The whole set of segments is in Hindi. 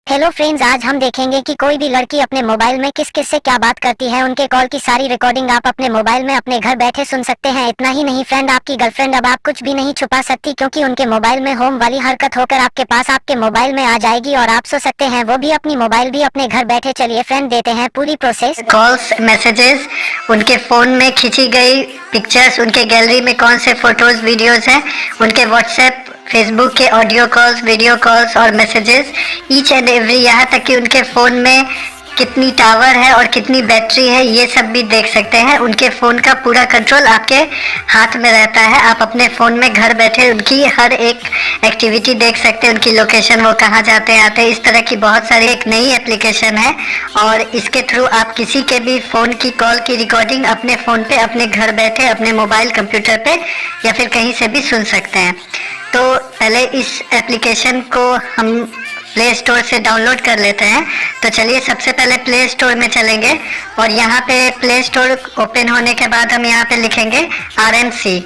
हेलो फ्रेंड्स, आज हम देखेंगे कि कोई भी लड़की अपने मोबाइल में किस किस से क्या बात करती है। उनके कॉल की सारी रिकॉर्डिंग आप अपने मोबाइल में अपने घर बैठे सुन सकते हैं। इतना ही नहीं फ्रेंड, आपकी गर्लफ्रेंड अब आप कुछ भी नहीं छुपा सकती, क्योंकि उनके मोबाइल में होम वाली हरकत होकर आपके पास आपके मोबाइल में आ जाएगी और आप सो सकते हैं, वो भी अपनी मोबाइल भी अपने घर बैठे। चलिए फ्रेंड, देते हैं पूरी प्रोसेस। कॉल्स, मैसेजेस, उनके फ़ोन में खींची गई पिक्चर्स, उनके गैलरी में कौन से फ़ोटोज़ वीडियोस हैं, उनके व्हाट्सएप फेसबुक के ऑडियो कॉल्स, वीडियो कॉल्स और मैसेजेस, ईच एंड एवरी, यहाँ तक कि उनके फ़ोन में कितनी टावर है और कितनी बैटरी है, ये सब भी देख सकते हैं। उनके फ़ोन का पूरा कंट्रोल आपके हाथ में रहता है। आप अपने फ़ोन में घर बैठे उनकी हर एक एक्टिविटी देख सकते हैं, उनकी लोकेशन, वो कहाँ जाते हैं आते हैं। इस तरह की बहुत सारी एक नई एप्लीकेशन है और इसके थ्रू आप किसी के भी फ़ोन की कॉल की रिकॉर्डिंग अपने फ़ोन पे अपने घर बैठे अपने मोबाइल कंप्यूटर पे या फिर कहीं से भी सुन सकते हैं। तो पहले इस एप्लीकेशन को हम प्ले स्टोर से डाउनलोड कर लेते हैं। तो चलिए सबसे पहले प्ले स्टोर में चलेंगे और यहाँ पे प्ले स्टोर ओपन होने के बाद हम यहाँ पे लिखेंगे RMC।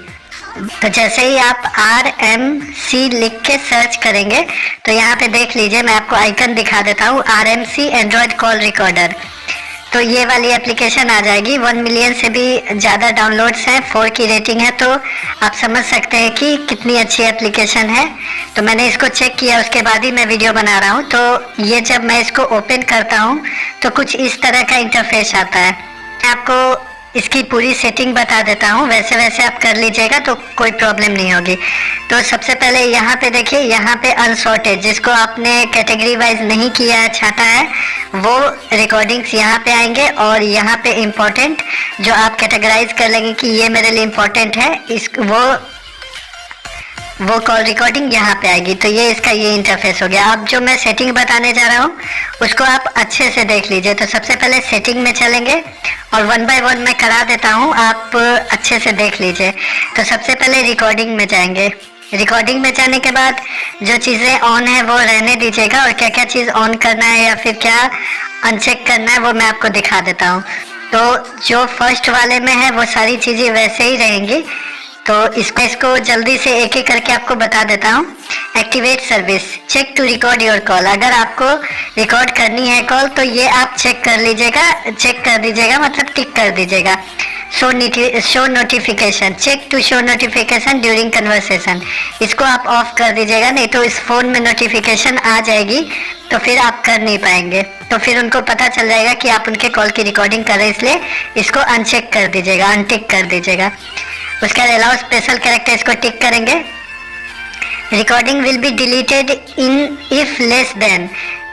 तो जैसे ही आप RMC लिख के सर्च करेंगे तो यहाँ पे देख लीजिए, मैं आपको आइकन दिखा देता हूँ, RMC एंड्रॉयड कॉल रिकॉर्डर। तो ये वाली एप्लीकेशन आ जाएगी। 1 मिलियन से भी ज़्यादा डाउनलोड्स हैं, 4 की रेटिंग है, तो आप समझ सकते हैं कि कितनी अच्छी एप्लीकेशन है। तो मैंने इसको चेक किया, उसके बाद ही मैं वीडियो बना रहा हूँ। तो ये जब मैं इसको ओपन करता हूँ तो कुछ इस तरह का इंटरफेस आता है। मैं आपको इसकी पूरी सेटिंग बता देता हूँ, वैसे वैसे आप कर लीजिएगा तो कोई प्रॉब्लम नहीं होगी। तो सबसे पहले यहाँ पे देखिए, यहाँ पे अनसॉर्टेड, जिसको आपने कैटेगरी वाइज नहीं किया है, छाटा है, वो रिकॉर्डिंग्स यहाँ पे आएंगे। और यहाँ पे इम्पोर्टेंट, जो आप कैटेगराइज कर लेंगे कि ये मेरे लिए इम्पोर्टेंट है, इस वो कॉल रिकॉर्डिंग यहाँ पे आएगी। तो ये इसका ये इंटरफेस हो गया। अब जो मैं सेटिंग बताने जा रहा हूँ उसको आप अच्छे से देख लीजिए। तो सबसे पहले सेटिंग में चलेंगे और 1 बाय 1 मैं करा देता हूँ, आप अच्छे से देख लीजिए। तो सबसे पहले रिकॉर्डिंग में जाएंगे। रिकॉर्डिंग में जाने के बाद जो चीज़ें ऑन है वो रहने दीजिएगा, और क्या क्या चीज़ ऑन करना है या फिर क्या अनचेक करना है वो मैं आपको दिखा देता हूँ। तो जो फर्स्ट वाले में है वो सारी चीज़ें वैसे ही रहेंगी। तो इसको जल्दी से एक एक करके आपको बता देता हूँ। Activate service, check to record your call. अगर आपको रिकॉर्ड करनी है कॉल तो ये आप चेक कर लीजिएगा, चेक कर दीजिएगा, मतलब टिक कर दीजिएगा। Show notification, check to show notification during conversation, इसको आप ऑफ कर दीजिएगा, नहीं तो इस फोन में नोटिफिकेशन आ जाएगी तो फिर आप कर नहीं पाएंगे। तो फिर उनको पता चल जाएगा कि आप उनके कॉल की रिकॉर्डिंग कर रहे हैं, इसलिए इसको अनचेक कर दीजिएगा, अनटिक कर दीजिएगा। उसके बाद अलाउ स्पेशल कैरेक्टर, इसको टिक करेंगे। Recording will be deleted in if less than,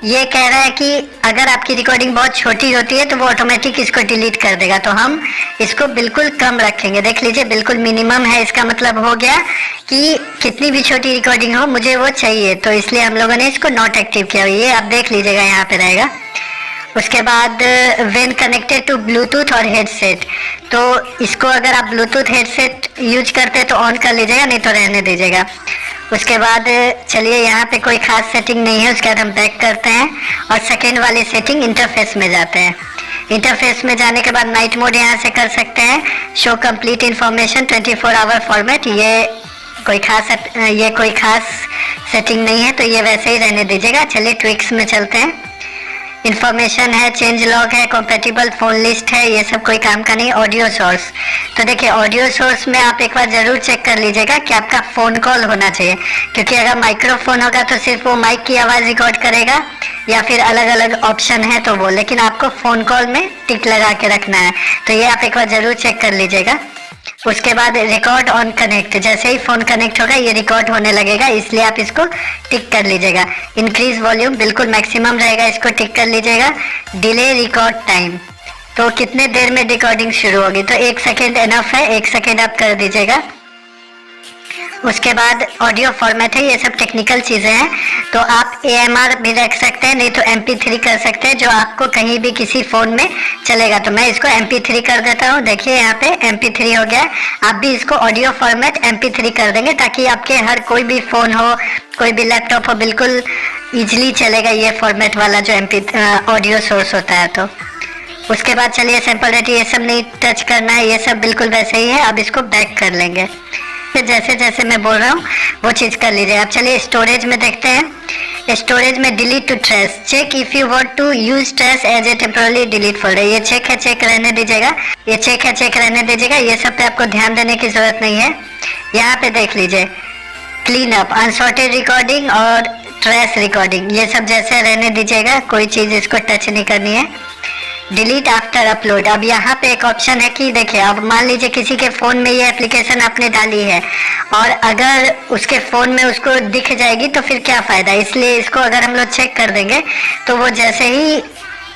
ये कह रहा है कि अगर आपकी रिकॉर्डिंग बहुत छोटी होती है तो वो ऑटोमेटिक इसको डिलीट कर देगा। तो हम इसको बिल्कुल कम रखेंगे, देख लीजिए बिल्कुल मिनिमम है। इसका मतलब हो गया कि कितनी भी छोटी रिकॉर्डिंग हो मुझे वो चाहिए, तो इसलिए हम लोगों ने इसको नॉट एक्टिव किया। ये आप देख लीजिएगा यहाँ पे रहेगा। उसके बाद व्हेन कनेक्टेड टू ब्लूटूथ और हेडसेट, तो इसको अगर आप ब्लूटूथ हेडसेट यूज करते हैं तो ऑन कर लीजिएगा, नहीं तो रहने दीजिएगा। उसके बाद चलिए यहाँ पे कोई खास सेटिंग नहीं है, उसके बाद हम बैक करते हैं और सेकेंड वाली सेटिंग इंटरफेस में जाते हैं। इंटरफेस में जाने के बाद नाइट मोड यहाँ से कर सकते हैं। Show complete information 24 hour format, ये कोई खास सेटिंग नहीं है, तो ये वैसे ही रहने दीजिएगा। चलिए ट्विक्स में चलते हैं। इन्फॉर्मेशन है, चेंज लॉग है, कॉम्पेटिबल फोन लिस्ट है, ये सब कोई काम का नहीं। ऑडियो सोर्स, तो देखिए ऑडियो सोर्स में आप एक बार ज़रूर चेक कर लीजिएगा कि आपका फ़ोन कॉल होना चाहिए, क्योंकि अगर माइक्रोफोन होगा तो सिर्फ वो माइक की आवाज़ रिकॉर्ड करेगा, या फिर अलग अलग ऑप्शन है तो वो, लेकिन आपको फ़ोन कॉल में टिक लगा के रखना है। तो ये आप एक बार ज़रूर चेक कर लीजिएगा। उसके बाद रिकॉर्ड ऑन कनेक्ट, जैसे ही फ़ोन कनेक्ट होगा ये रिकॉर्ड होने लगेगा, इसलिए आप इसको टिक कर लीजिएगा। इंक्रीज वॉल्यूम बिल्कुल मैक्सिमम रहेगा, इसको टिक कर लीजिएगा। डिले रिकॉर्ड टाइम, तो कितने देर में रिकॉर्डिंग शुरू होगी, तो 1 सेकेंड इनफ है, 1 सेकेंड आप कर दीजिएगा। उसके बाद ऑडियो फॉर्मेट है, ये सब टेक्निकल चीज़ें हैं। तो आप AMR भी रख सकते हैं, नहीं तो MP3 कर सकते हैं, जो आपको कहीं भी किसी फ़ोन में चलेगा। तो मैं इसको MP3 कर देता हूँ, देखिए यहाँ पे MP3 हो गया। आप भी इसको ऑडियो फॉर्मेट MP3 कर देंगे ताकि आपके हर कोई भी फ़ोन हो, कोई भी लैपटॉप हो, बिल्कुल ईजिली चलेगा ये फॉर्मेट वाला जो ऑडियो सोर्स होता है। तो उसके बाद चलिए सैंपल रेट, ये सब नहीं टच करना है, ये सब बिल्कुल वैसे ही है। अब इसको बैक कर लेंगे, फिर जैसे जैसे मैं बोल रहा हूँ वो चीज़ कर लीजिए। अब चलिए स्टोरेज में देखते हैं। स्टोरेज में delete to trash, check if you want to use trash as a temporary delete folder. ये चेक है, चेक रहने दीजिएगा, ये चेक है, चेक रहने दीजिएगा, ये सब पे आपको ध्यान देने की जरूरत नहीं है। यहाँ पे देख लीजिए क्लीन अप, अनसॉर्टेड रिकॉर्डिंग और ट्रेस रिकॉर्डिंग, ये सब जैसे रहने दीजिएगा, कोई चीज इसको टच नहीं करनी है। डिलीट आफ्टर अपलोड, अब यहाँ पे एक ऑप्शन है कि देखिए अब मान लीजिए किसी के फोन में ये एप्लीकेशन आपने डाली है और अगर उसके फोन में उसको दिख जाएगी तो फिर क्या फायदा, इसलिए इसको अगर हम लोग चेक कर देंगे तो वो जैसे ही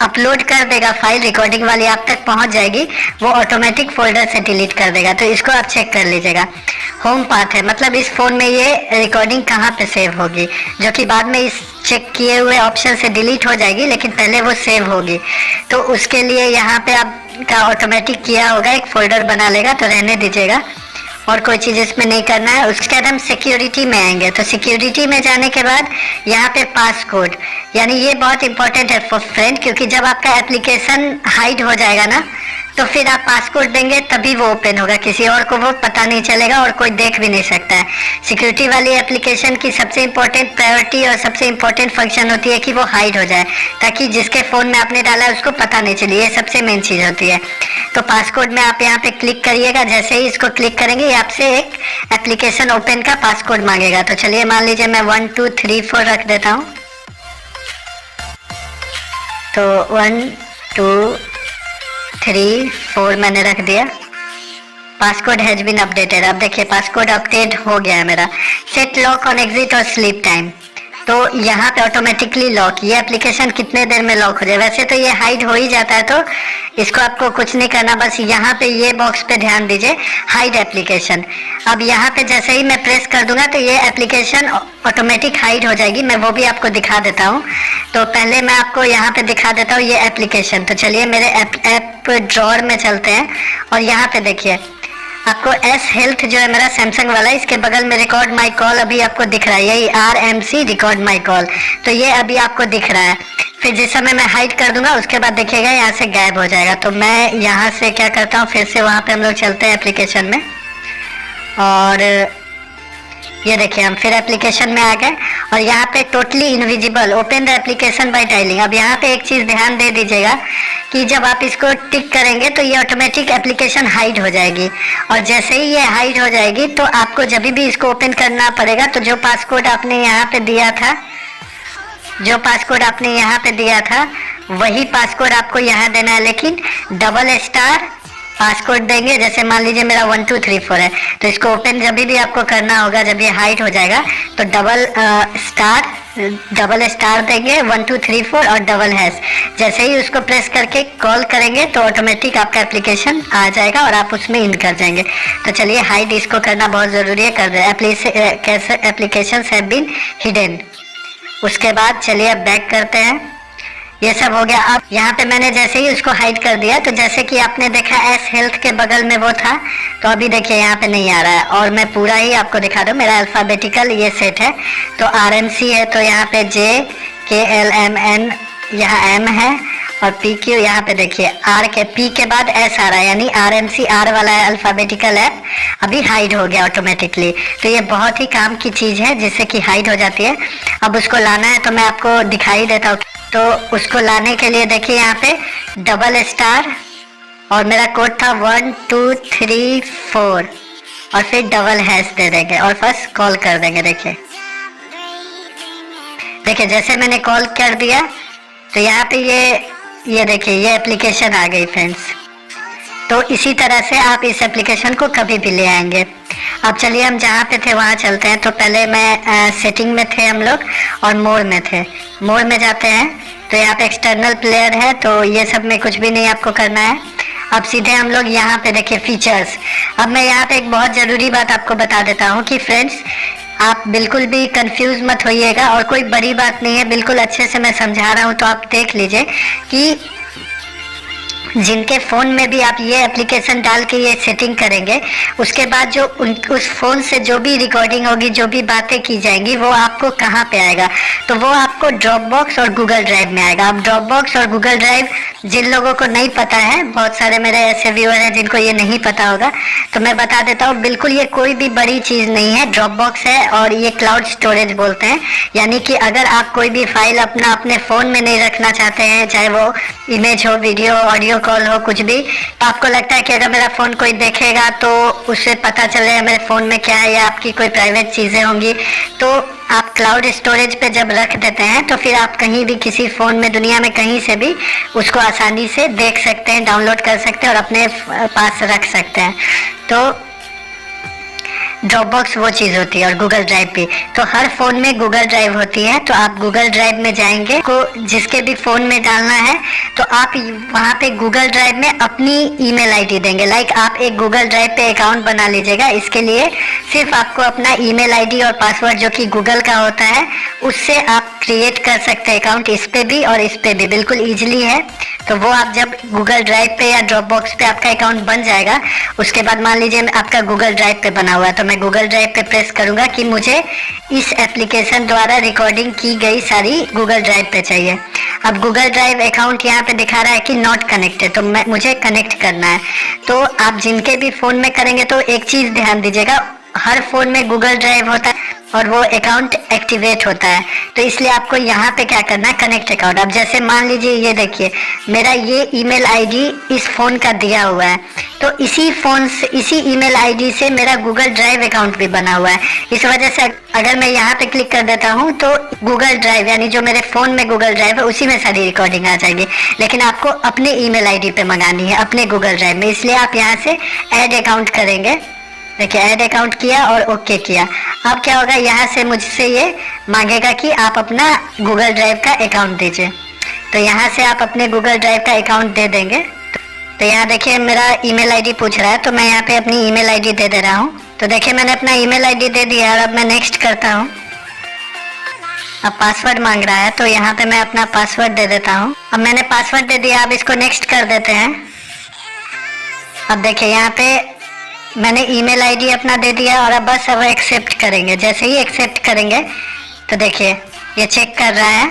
अपलोड कर देगा फाइल रिकॉर्डिंग वाली आप तक पहुंच जाएगी, वो ऑटोमेटिक फोल्डर से डिलीट कर देगा। तो इसको आप चेक कर लीजिएगा। होम पाथ है, मतलब इस फोन में ये रिकॉर्डिंग कहाँ पे सेव होगी, जो कि बाद में इस चेक किए हुए ऑप्शन से डिलीट हो जाएगी, लेकिन पहले वो सेव होगी। तो उसके लिए यहाँ पे आपका ऑटोमेटिक किया होगा, एक फोल्डर बना लेगा, तो रहने दीजिएगा और कोई चीज इसमें नहीं करना है। उसके बाद हम सिक्योरिटी में आएंगे, तो सिक्योरिटी में जाने के बाद यहाँ पे पासकोड, यानी ये बहुत इंपॉर्टेंट है फॉर फ्रेंड, क्योंकि जब आपका एप्लीकेशन हाइड हो जाएगा ना तो फिर आप पासकोड देंगे तभी वो ओपन होगा, किसी और को वो पता नहीं चलेगा और कोई देख भी नहीं सकता है। सिक्योरिटी वाली एप्लीकेशन की सबसे इंपॉर्टेंट प्रायोरिटी और सबसे इंपॉर्टेंट फंक्शन होती है कि वो हाइड हो जाए, ताकि जिसके फोन में आपने डाला है उसको पता नहीं चले, ये सबसे मेन चीज होती है। तो पासकोड में आप यहाँ पे क्लिक करिएगा, जैसे ही इसको क्लिक करेंगे ये आपसे एक एप्लीकेशन ओपन का पासकोड मांगेगा। तो चलिए मान लीजिए मैं 1 2 3 4 रख देता हूँ, तो 1 2 3 4 मैंने रख दिया। पासकोड हैज बीन अपडेटेड, अब देखिए पासकोड अपडेट हो गया है मेरा। सेट लॉक ऑन एग्जिट और स्लीप टाइम, तो यहाँ पे ऑटोमेटिकली लॉक, ये एप्लीकेशन कितने देर में लॉक हो जाए। वैसे तो ये हाइड हो ही जाता है, तो इसको आपको कुछ नहीं करना, बस यहाँ पे ये बॉक्स पे ध्यान दीजिए, हाइड एप्लीकेशन। अब यहाँ पे जैसे ही मैं प्रेस कर दूंगा तो ये एप्लीकेशन ऑटोमेटिक हाइड हो जाएगी। मैं वो भी आपको दिखा देता हूँ, तो पहले मैं आपको यहाँ पे दिखा देता हूँ ये एप्लीकेशन। तो चलिए मेरे ऐप ड्रॉअर में चलते हैं और यहाँ पे देखिए आपको एस हेल्थ जो है मेरा सैमसंग वाला, इसके बगल में रिकॉर्ड माई कॉल अभी आपको दिख रहा है, यही RMC रिकॉर्ड माई कॉल, तो ये अभी आपको दिख रहा है। फिर जिस समय मैं हाइड कर दूंगा उसके बाद देखिएगा यहाँ से गायब हो जाएगा। तो मैं यहाँ से क्या करता हूँ, फिर से वहाँ पे हम लोग चलते हैं एप्लीकेशन में और ये देखिए हम फिर एप्लीकेशन में आ गए और यहाँ पे totally invisible, open the application by dialling. अब यहाँ पे एक चीज ध्यान दे दीजिएगा कि जब आप इसको टिक करेंगे तो ये ऑटोमेटिक एप्लीकेशन हाइड हो जाएगी और जैसे ही ये हाइड हो जाएगी तो आपको जब भी इसको ओपन करना पड़ेगा, तो जो पासकोड आपने यहाँ पे दिया था, जो पासकोड आपने यहाँ पे दिया था वही पासकोड आपको यहाँ देना है, लेकिन डबल स्टार पासकोड देंगे। जैसे मान लीजिए मेरा 1 2 3 4 है, तो इसको ओपन जब भी आपको करना होगा, जब ये हाइड हो जाएगा तो डबल स्टार देंगे 1 2 3 4 और डबल हैश। जैसे ही उसको प्रेस करके कॉल करेंगे तो ऑटोमेटिक आपका एप्लीकेशन आ जाएगा और आप उसमें इन कर जाएंगे। तो चलिए हाइड इसको करना बहुत ज़रूरी है, कर दे एप्लीकेशन हैव बीन हिडन। उसके बाद चलिए अब बैक करते हैं, ये सब हो गया। अब यहाँ पे मैंने जैसे ही उसको हाइड कर दिया, तो जैसे कि आपने देखा एस हेल्थ के बगल में वो था, तो अभी देखिए यहाँ पे नहीं आ रहा है। और मैं पूरा ही आपको दिखा दूँ, मेरा अल्फाबेटिकल ये सेट है, तो RMC है, तो यहाँ पे JKLMN यहाँ M है और PQ यहाँ पे देखिए R के P के बाद S आ रहा है, यानी RMC R वाला है अल्फाबेटिकल ऐप, अभी हाइड हो गया ऑटोमेटिकली। तो ये बहुत ही काम की चीज़ है जिससे कि हाइड हो जाती है। अब उसको लाना है तो मैं आपको दिखाई देता हूँ। तो उसको लाने के लिए देखिए यहाँ पे डबल स्टार और मेरा कोड था 1 2 3 4 और फिर डबल हैश दे देंगे और बस कॉल कर देंगे। देखिए जैसे मैंने कॉल कर दिया तो यहाँ पे ये देखिए ये एप्लीकेशन आ गई फ्रेंड्स। तो इसी तरह से आप इस एप्लीकेशन को कभी भी ले आएंगे। अब चलिए हम जहाँ पे थे वहाँ चलते हैं। तो पहले मैं सेटिंग में थे हम लोग और मोड में थे। मोड में जाते हैं तो यहाँ पे एक्सटर्नल प्लेयर है, तो ये सब में कुछ भी नहीं आपको करना है। अब सीधे हम लोग यहाँ पे देखिए फीचर्स। अब मैं यहाँ पे एक बहुत ज़रूरी बात आपको बता देता हूँ कि फ्रेंड्स आप बिल्कुल भी कंफ्यूज मत होइएगा और कोई बड़ी बात नहीं है, बिल्कुल अच्छे से मैं समझा रहा हूँ, तो आप देख लीजिए कि जिनके फ़ोन में भी आप ये एप्लीकेशन डाल के ये सेटिंग करेंगे, उसके बाद जो उस फ़ोन से जो भी रिकॉर्डिंग होगी, जो भी बातें की जाएंगी, वो आपको कहाँ पे आएगा? तो वो आपको ड्रॉप बॉक्स और गूगल ड्राइव में आएगा। अब ड्रॉप बॉक्स और गूगल ड्राइव जिन लोगों को नहीं पता है, बहुत सारे मेरे ऐसे व्यूअर हैं जिनको ये नहीं पता होगा, तो मैं बता देता हूँ। बिल्कुल ये कोई भी बड़ी चीज़ नहीं है। ड्रॉप बॉक्स है और ये क्लाउड स्टोरेज बोलते हैं। यानी कि अगर आप कोई भी फाइल अपने फ़ोन में नहीं रखना चाहते हैं, चाहे वो इमेज हो, वीडियो, ऑडियो कॉल हो, कुछ भी, तो आपको लगता है कि अगर मेरा फ़ोन कोई देखेगा तो उससे पता चलेगा मेरे फ़ोन में क्या है, या आपकी कोई प्राइवेट चीज़ें होंगी, तो आप क्लाउड स्टोरेज पे जब रख देते हैं तो फिर आप कहीं भी किसी फ़ोन में दुनिया में कहीं से भी उसको आसानी से देख सकते हैं, डाउनलोड कर सकते हैं और अपने पास रख सकते हैं। तो ड्रॉप बॉक्स वो चीज़ होती है और गूगल ड्राइव भी। तो हर फ़ोन में गूगल ड्राइव होती है। तो आप गूगल ड्राइव में जाएंगे, को जिसके भी फ़ोन में डालना है तो आप वहाँ पे गूगल ड्राइव में अपनी ईमेल आईडी देंगे। लाइक आप एक गूगल ड्राइव पे अकाउंट बना लीजिएगा। इसके लिए सिर्फ आपको अपना ईमेल आईडी और पासवर्ड जो कि गूगल का होता है उससे आप क्रिएट कर सकते हैं अकाउंट, इस पे भी और इस पे भी, बिल्कुल ईजिली है। तो वो आप जब गूगल ड्राइव पे या ड्रॉप बॉक्स पे आपका अकाउंट बन जाएगा, उसके बाद मान लीजिए आपका गूगल ड्राइव पे बना हुआ है, तो मैं गूगल ड्राइव पे प्रेस करूंगा कि मुझे इस एप्लीकेशन द्वारा रिकॉर्डिंग की गई सारी गूगल ड्राइव पे चाहिए। अब गूगल ड्राइव अकाउंट यहाँ पे दिखा रहा है कि नॉट कनेक्टेड, तो मुझे कनेक्ट करना है। तो आप जिनके भी फ़ोन में करेंगे तो एक चीज़ ध्यान दीजिएगा, हर फ़ोन में गूगल ड्राइव होता है और वो अकाउंट एक्टिवेट होता है। तो इसलिए आपको यहाँ पे क्या करना है, कनेक्ट अकाउंट। अब जैसे मान लीजिए ये देखिए मेरा ये ईमेल आईडी इस फ़ोन का दिया हुआ है, तो इसी फ़ोन से, इसी ईमेल आईडी से मेरा गूगल ड्राइव अकाउंट भी बना हुआ है। इस वजह से अगर मैं यहाँ पे क्लिक कर देता हूँ तो गूगल ड्राइव यानी जो मेरे फ़ोन में गूगल ड्राइव है उसी में सारी रिकॉर्डिंग आ जाएगी। लेकिन आपको अपने ईमेल आईडी पे मंगानी है, अपने गूगल ड्राइव में, इसलिए आप यहाँ से ऐड अकाउंट करेंगे। देखिए ऐड अकाउंट किया और ओके किया। अब क्या होगा, यहाँ से मुझसे ये मांगेगा कि आप अपना गूगल ड्राइव का अकाउंट दीजिए। तो यहाँ से आप अपने गूगल ड्राइव का अकाउंट दे देंगे। तो यहाँ देखिए मेरा ईमेल आईडी पूछ रहा है, तो मैं यहाँ पे अपनी ईमेल आईडी दे दे रहा हूँ। तो देखिए मैंने अपना ईमेल आईडी दे दिया और अब मैं नेक्स्ट करता हूँ। अब पासवर्ड मांग रहा है, तो यहाँ पे मैं अपना पासवर्ड दे देता हूँ। अब मैंने पासवर्ड दे दिया, अब इसको नेक्स्ट कर देते हैं। अब देखिए यहाँ पे मैंने ईमेल आईडी अपना दे दिया और अब बस अब एक्सेप्ट करेंगे। जैसे ही एक्सेप्ट करेंगे तो देखिए ये चेक कर रहा है।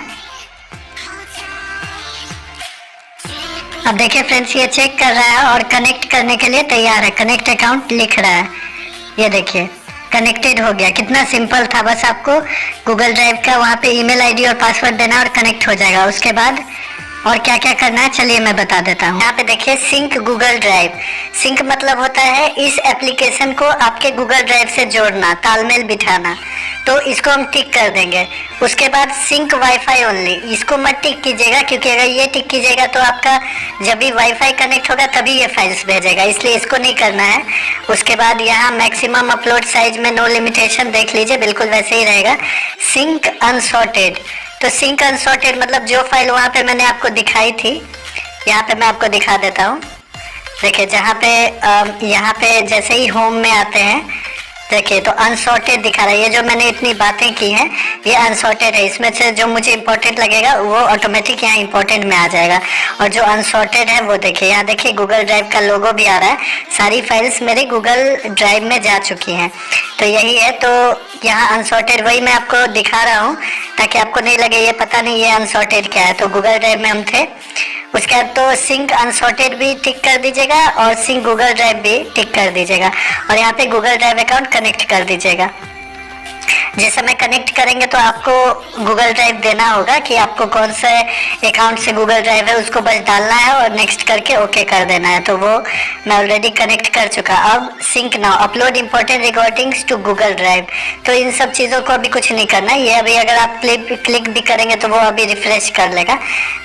अब देखिए फ्रेंड्स ये चेक कर रहा है और कनेक्ट करने के लिए तैयार है। कनेक्ट अकाउंट लिख रहा है, ये देखिए कनेक्टेड हो गया। कितना सिंपल था, बस आपको गूगल ड्राइव का वहाँ पे ईमेल आईडी और पासवर्ड देना और कनेक्ट हो जाएगा। उसके बाद और क्या क्या करना है चलिए मैं बता देता हूँ। यहाँ पे देखिए सिंक गूगल ड्राइव। सिंक मतलब होता है इस एप्लीकेशन को आपके गूगल ड्राइव से जोड़ना, तालमेल बिठाना। तो इसको हम टिक कर देंगे। उसके बाद सिंक वाईफाई ओनली, इसको मत टिक कीजिएगा, क्योंकि अगर ये टिक कीजिएगा तो आपका जब भी वाईफाई कनेक्ट होगा तभी ये फाइल्स भेजेगा, इसलिए इसको नहीं करना है। उसके बाद यहाँ मैक्सिमम अपलोड साइज में नो लिमिटेशन देख लीजिए, बिल्कुल वैसे ही रहेगा। सिंक अनसॉर्टेड, तो सिंक अनसॉर्टेड मतलब जो फाइल वहाँ पे मैंने आपको दिखाई थी, यहाँ पे मैं आपको दिखा देता हूँ। देखिए जहाँ पे यहाँ पे जैसे ही होम में आते हैं देखिए तो अनसॉर्टेड दिखा रहा है। ये जो मैंने इतनी बातें की हैं ये अनसॉर्टेड है। इसमें से जो मुझे इंपॉर्टेंट लगेगा वो ऑटोमेटिक यहाँ इंपॉर्टेंट में आ जाएगा, और जो अनसॉर्टेड है वो देखिए यहाँ देखिए गूगल ड्राइव का लोगो भी आ रहा है। सारी फाइल्स मेरे गूगल ड्राइव में जा चुकी हैं, तो यही है। तो यहाँ अनसॉर्टेड वही मैं आपको दिखा रहा हूँ ताकि आपको नहीं लगे ये पता नहीं ये अनसॉर्टेड क्या है। तो गूगल ड्राइव में हम थे, उसके बाद तो सिंक अनसॉर्टेड भी टिक कर दीजिएगा और सिंक गूगल ड्राइव भी टिक कर दीजिएगा, और यहाँ पे गूगल ड्राइव अकाउंट कनेक्ट कर दीजिएगा। जिस समय कनेक्ट करेंगे तो आपको गूगल ड्राइव देना होगा कि आपको कौन से अकाउंट से गूगल ड्राइव है, उसको बस डालना है और नेक्स्ट करके ओके कर देना है। तो वो मैं ऑलरेडी कनेक्ट कर चुका। अब sync now upload important recordings to Google Drive, तो इन सब चीज़ों को अभी कुछ नहीं करना है। ये अभी अगर आप क्लिक भी करेंगे तो वो अभी रिफ्रेश कर लेगा।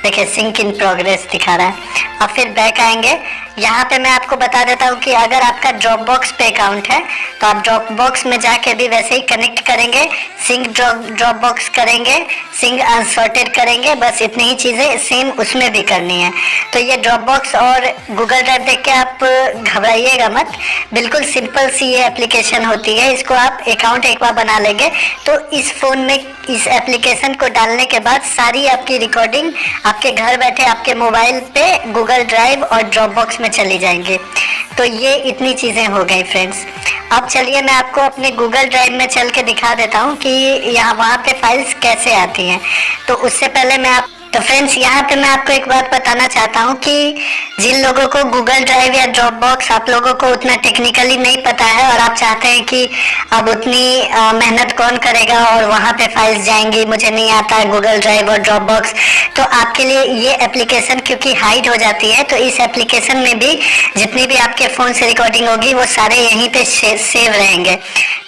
देखिए सिंक इन प्रोग्रेस दिखा रहा है। अब फिर बैक आएंगे, यहाँ पे मैं आपको बता देता हूँ कि अगर आपका ड्रॉप बॉक्स पे अकाउंट है तो आप ड्रॉप बॉक्स में जाके भी वैसे ही कनेक्ट कर करेंगे, सिंक ड्रॉप बॉक्स करेंगे, सिंक अनसॉर्टेड करेंगे, बस इतनी ही चीज़ें सेम उसमें भी करनी है। तो ये ड्रॉप बॉक्स और गूगल ड्राइव देख के आप घबराइएगा मत, बिल्कुल सिंपल सी ये एप्लीकेशन होती है। इसको आप अकाउंट एक बार बना लेंगे तो इस फ़ोन में इस एप्लीकेशन को डालने के बाद सारी आपकी रिकॉर्डिंग आपके घर बैठे आपके मोबाइल पे गूगल ड्राइव और ड्रॉप बॉक्स में चली जाएंगी। तो ये इतनी चीज़ें हो गई फ्रेंड्स। अब चलिए मैं आपको अपने गूगल ड्राइव में चल के दिखा देता हूँ कि यहाँ वहाँ पे फाइल्स कैसे आती हैं। तो उससे पहले तो फ्रेंड्स यहाँ पे मैं आपको एक बात बताना चाहता हूँ कि जिन लोगों को गूगल ड्राइव या ड्रॉप बॉक्स आप लोगों को उतना टेक्निकली नहीं पता है और आप चाहते हैं कि अब उतनी मेहनत कौन करेगा और वहाँ पे फाइल्स जाएंगी, मुझे नहीं आता है गूगल ड्राइव और ड्रॉप बॉक्स, तो आपके लिए ये एप्लीकेशन क्योंकि हाइड हो जाती है तो इस एप्लीकेशन में भी जितनी भी आपके फ़ोन से रिकॉर्डिंग होगी वो सारे यहीं पे सेव रहेंगे।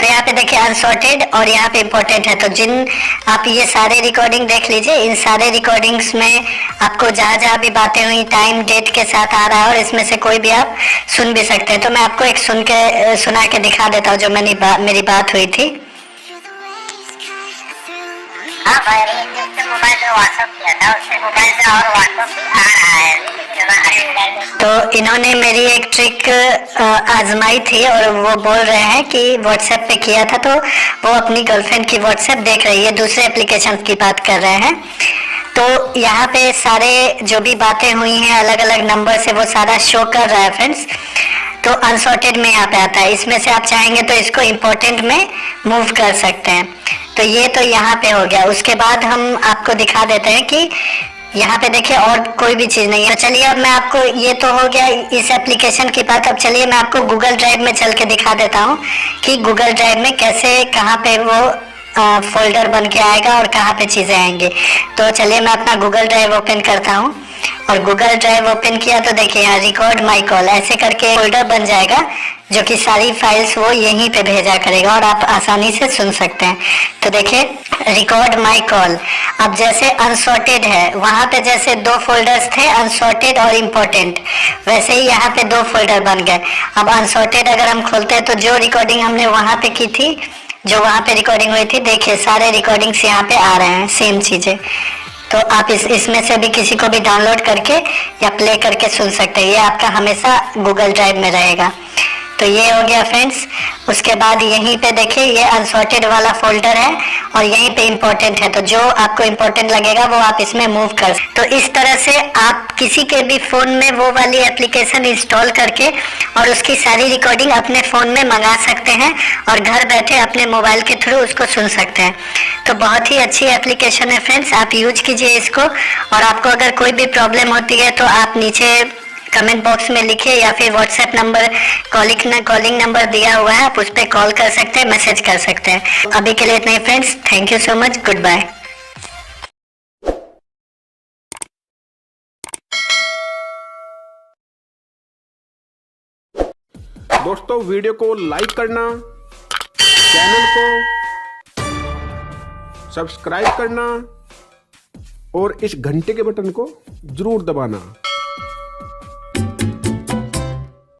तो यहाँ पे देखिए अनसॉर्टेड और यहाँ पे इम्पोर्टेंट है। तो जिन आप ये सारे रिकॉर्डिंग देख लीजिए, इन सारे रिकॉर्डिंग्स में आपको जहाँ जहाँ भी बातें हुई टाइम डेट के साथ आ रहा है और इसमें से कोई भी आप सुन भी सकते हैं। तो मैं आपको एक सुना के दिखा देता हूँ जो मेरी बात हुई थी। हाँ भाई, मोबाइल में व्हाट्सएप किया था, उससे मोबाइल से और व्हाट्सएप आ रहा है। तो इन्होंने मेरी एक ट्रिक आजमाई थी और वो बोल रहे हैं कि व्हाट्सएप पे किया था तो वो अपनी गर्लफ्रेंड की व्हाट्सएप देख रही है, दूसरे एप्लीकेशन की बात कर रहे हैं। तो यहाँ पे सारे जो भी बातें हुई हैं अलग अलग नंबर से वो सारा शो कर रहा है फ्रेंड्स। तो अनसॉर्टेड में यहाँ पे आता है, इसमें से आप चाहेंगे तो इसको इम्पोर्टेंट में मूव कर सकते हैं। तो ये तो यहाँ पे हो गया। उसके बाद हम आपको दिखा देते हैं कि यहाँ पे देखिए और कोई भी चीज़ नहीं है। तो चलिए अब मैं आपको, ये तो हो गया इस एप्लीकेशन की बात। अब चलिए मैं आपको गूगल ड्राइव में चल के दिखा देता हूँ कि गूगल ड्राइव में कैसे कहाँ पे वो फोल्डर बन के आएगा और कहाँ पे चीज़ें आएंगी। तो चलिए मैं अपना गूगल ड्राइव ओपन करता हूँ और गूगल ड्राइव ओपन किया तो देखिए यहाँ रिकॉर्ड माई कॉल ऐसे करके फोल्डर बन जाएगा जो कि सारी फाइल्स वो यहीं पे भेजा करेगा और आप आसानी से सुन सकते हैं। तो देखिए रिकॉर्ड माई कॉल, अब जैसे अनसॉर्टेड है वहाँ पे जैसे दो फोल्डर्स थे अनसॉर्टेड और इम्पोर्टेंट, वैसे ही यहाँ पे दो फोल्डर बन गए। अब अनसॉर्टेड अगर हम खोलते हैं तो जो रिकॉर्डिंग हमने वहाँ पे की थी, जो वहाँ पे रिकॉर्डिंग हुई थी, देखिए सारे रिकॉर्डिंग्स यहाँ पे आ रहे हैं सेम चीज़ें। तो आप इसमें से भी किसी को भी डाउनलोड करके या प्ले करके सुन सकते हैं। ये आपका हमेशा गूगल ड्राइव में रहेगा। तो ये हो गया फ्रेंड्स। उसके बाद यहीं पे देखिए ये अनसॉर्टेड वाला फोल्डर है और यहीं पे इम्पोर्टेंट है, तो जो आपको इम्पोर्टेंट लगेगा वो आप इसमें मूव कर। तो इस तरह से आप किसी के भी फ़ोन में वो वाली एप्लीकेशन इंस्टॉल करके और उसकी सारी रिकॉर्डिंग अपने फ़ोन में मंगा सकते हैं और घर बैठे अपने मोबाइल के थ्रू उसको सुन सकते हैं। तो बहुत ही अच्छी एप्लीकेशन है फ्रेंड्स, आप यूज कीजिए इसको। और आपको अगर कोई भी प्रॉब्लम होती है तो आप नीचे कमेंट बॉक्स में लिखिए या फिर व्हाट्सएप नंबर कॉलिंग नंबर दिया हुआ है, आप उस पर कॉल कर सकते हैं, मैसेज कर सकते हैं। अभी के लिए इतना ही friends, thank you so much, good bye. दोस्तों वीडियो को लाइक करना, चैनल को सब्सक्राइब करना और इस घंटे के बटन को जरूर दबाना।